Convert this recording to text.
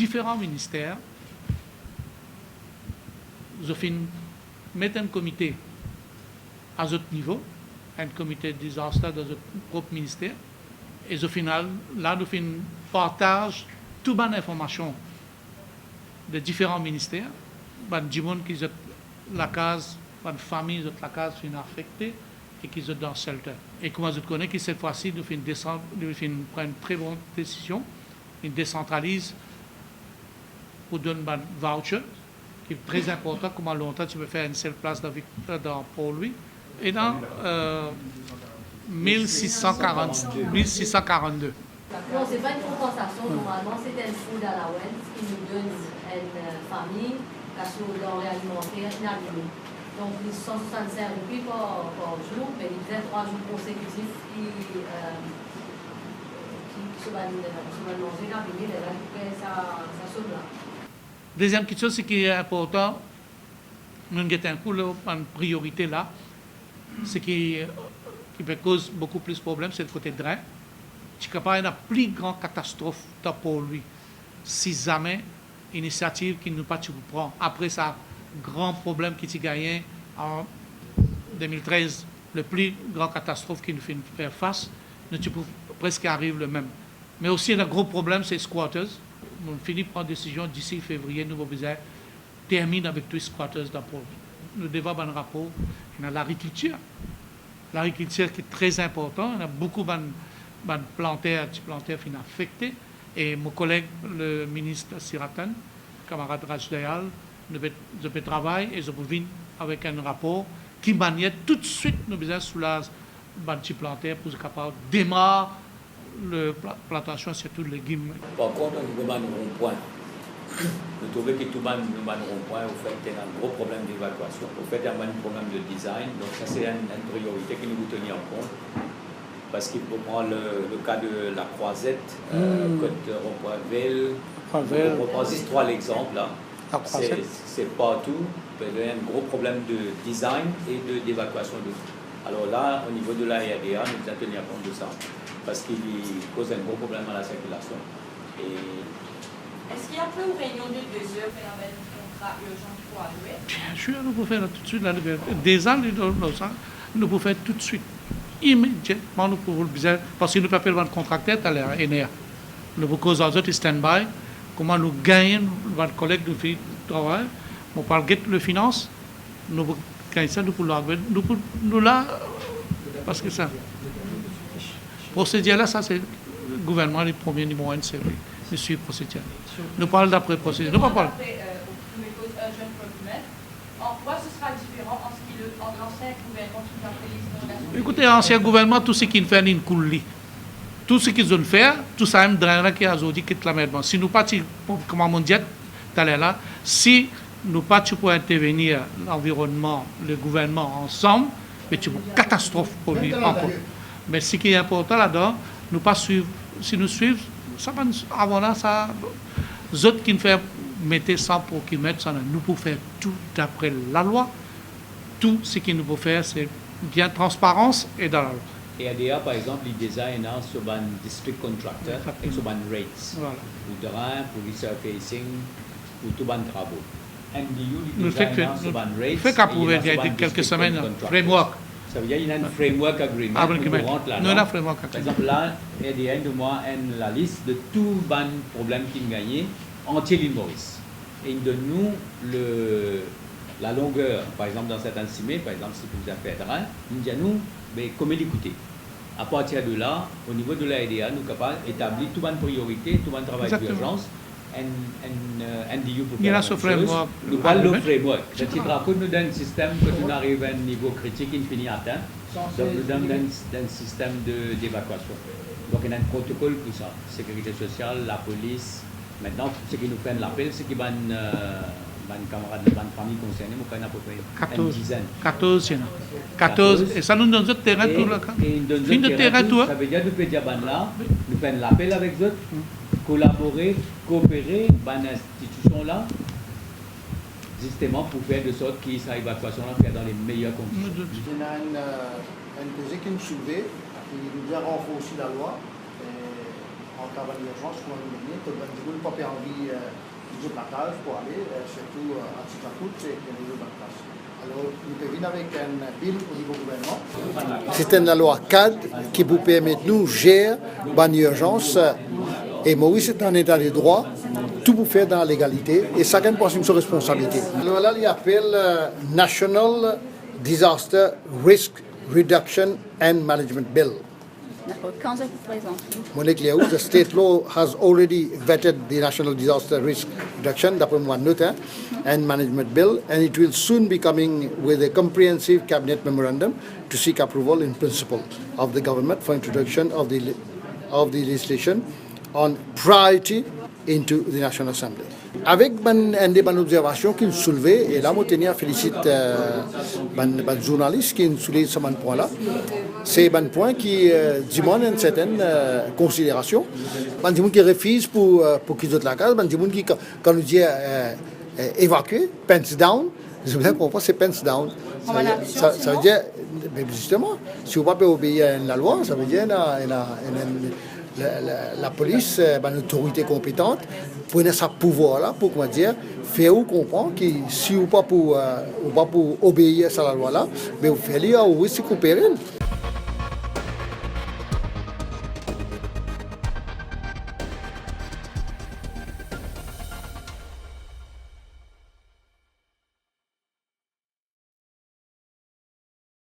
différents ministères, je mettre un comité à votre niveau, un comité de désastre dans votre propre ministère, et au final, là, nous partage toute bonne information de différents ministères, du monde qui ont la case, de famille, la case affectée et qui sont dans le shelter. Et comment je connais que cette fois-ci, nous prendre une très bonne décision, nous décentralise pour donner un voucher, qui est très important, comment longtemps tu peux faire une seule place pour lui. Et dans 1642. Non, ce n'est pas une compensation, normalement, c'est un food allowance qui nous donne une famille la denrée alimentaire inabîmée. Donc, ils sont 165 roupies par jour, mais ils faisaient 3 jours consécutifs qui se vont manger inabîmés, ça sauve là. Deuxième question, ce qui est important, nous avons un coup en priorité là, ce qui peut causer beaucoup plus de problèmes, c'est le côté drain. C'est capable de plus grande catastrophe pour lui. Si jamais initiative qui nous pas tu prend après ça grand problème qui s'est gagné en 2013, le plus grand catastrophe qui nous fait faire face, nous tu peux presque arrive le même. Mais aussi le gros problème c'est squatters. On finit par décision d'ici février, nous avons terminer avec tous les squatters dans le Nous devons avoir un rapport. Il y a l'agriculture. L'agriculture qui est très important. Il y a beaucoup de plantaires affectés. Et mon collègue, le ministre Siratan, camarade Rajdayal, je vais travailler et je vais venir avec un rapport qui maniait tout de suite nous besoin sous la plantaire pour être capable de démarrer la plantation sur tous les légumes. Par contre, au niveau de rond-point, vous trouvez que tout le rond-point, vous faites un gros problème d'évacuation, vous faites un problème de design, donc ça c'est une priorité que nous vous tenir en compte. Parce qu'il faut prendre le cas de la Croisette, côte rond-point-Ville. On prend juste 3 exemples là. C'est partout. Il y a un gros problème de design et d'évacuation d'eau. Alors là, au niveau de la RDA, nous devons tenir compte de ça. Parce qu'il cause un gros problème à la circulation. Est-ce qu'il y a peu une réunion de 2 heures pour faire un contrat urgent pour Alouette? Bien sûr, nous pouvons faire tout de suite. Des ans, nous pouvons faire tout de suite. Immédiatement, nous pouvons le besoin. Parce que nous ne pouvons pas faire le contracteur à l'ENR. Nous pouvons causer aux autres stand-by. Comment nous gagnons notre collègue de travail. On parle de le finance. Nous pouvons gagner ça, nous pouvons nous là. Parce que ça. Procédure là, ça c'est le gouvernement, le premier numéro 1, c'est lui. Nous suivons procédure. Nous parlons d'après procédure. Nous parlons. En quoi ce sera différent entre l'ancien gouvernement qui a fait les inondations? Écoutez, l'ancien gouvernement, tout ce qu'il fait, il coule. Tout ce qu'ils ont fait, tout ça, il drainera qui a dit que la merde. Si nous partons, comme on dit, là, si nous partons pour intervenir l'environnement, le gouvernement ensemble, mais c'est une catastrophe pour lui encore. Mais ce qui est important là-dedans, nous pas suivre. Si nous suivons, ça va avant là, ça, les autres qui nous font mettre 100 pour qu'ils mettent ça, nous pouvons faire tout d'après la loi. Tout ce qu'il nous faut faire, c'est bien transparence et dans la loi. Et ADA, par exemple, il design sur un district contractor et sur un rates. Voilà. Pour terrain, pour resurfacing, pour tout les travaux. NDU, il Nous design sur un rates. Il fait qu'approuver il y a quelques semaines, framework. Ça veut dire qu'il y a un framework agreement. Nous avons un framework agreement. Par exemple, là, ADA de moi la liste de tous les problèmes qu'il gagne entier l'île Maurice. Et il donne nous la longueur, par exemple dans certains cimets, par exemple si vous avez fait terrain, il dit à nous, mais comment l'écouter. À partir de là, au niveau de la EDA, nous sommes capables d'établir toute une priorité, tout un travail d'urgence, NDU pour faire la framework. Nous parlons de framework. C'est-à-dire que nous donne un système, quand on arrive à un niveau critique, il finit à atteindre, donc nous donne un système d'évacuation. Donc il y a un protocole pour ça. Sécurité sociale, la police. Maintenant, ce qui nous fait l'appel, c'est qu'il y a une camarade de la famille concernée, nous avons à peu près 14, une dizaine. 14. Et ça nous donne d'autres terrains tout là. Fin de terrain tout. Ça veut dire que nous faisons l'appel avec eux, collaborer, coopérer, dans institution là, justement pour faire de sorte que cette évacuation là soit dans les meilleures conditions. Il y a une cause qui nous soulevait, qui nous a renforcé la loi. En en cas d'urgence pour nous donner, que nous n'avons pas envie de placage pour aller, surtout à Tikakout et les autres places. Alors, nous devons venir avec un bill au niveau gouvernement. C'est une loi cadre qui vous permet de nous gérer une urgence. Et Maurice est en état de droit, tout vous faire dans la légalité, et chacun pense une responsabilité. Alors là, il appelle National Disaster Risk Reduction and Management Bill. D'accord. Quand je vous présente? Monique Liaou, the state law has already vetted the National Disaster Risk Reduction, d'après moi, note, and Management Bill, and it will soon be coming with a comprehensive cabinet memorandum to seek approval in principle of the government for introduction of the legislation on priority into the National Assembly. Avec une observation qui nous soulevait, et là, je félicite les journalistes qui nous soulèvent ce point-là. C'est un point qui demande une certaine considération. Il y a des gens qui refusent pour qu'ils aient la case, il y a des gens qui, quand nous dit évacuer, pants down, je veux comprendre, c'est pants down. Ça veut dire, justement, si vous ne pouvez pas obéir à la loi, ça veut dire la police, une autorité compétente, prenez ce pouvoir-là pour faire comprendre que si vous ne pouvez pas obéir à la loi-là, mais vous faites au risque de couper.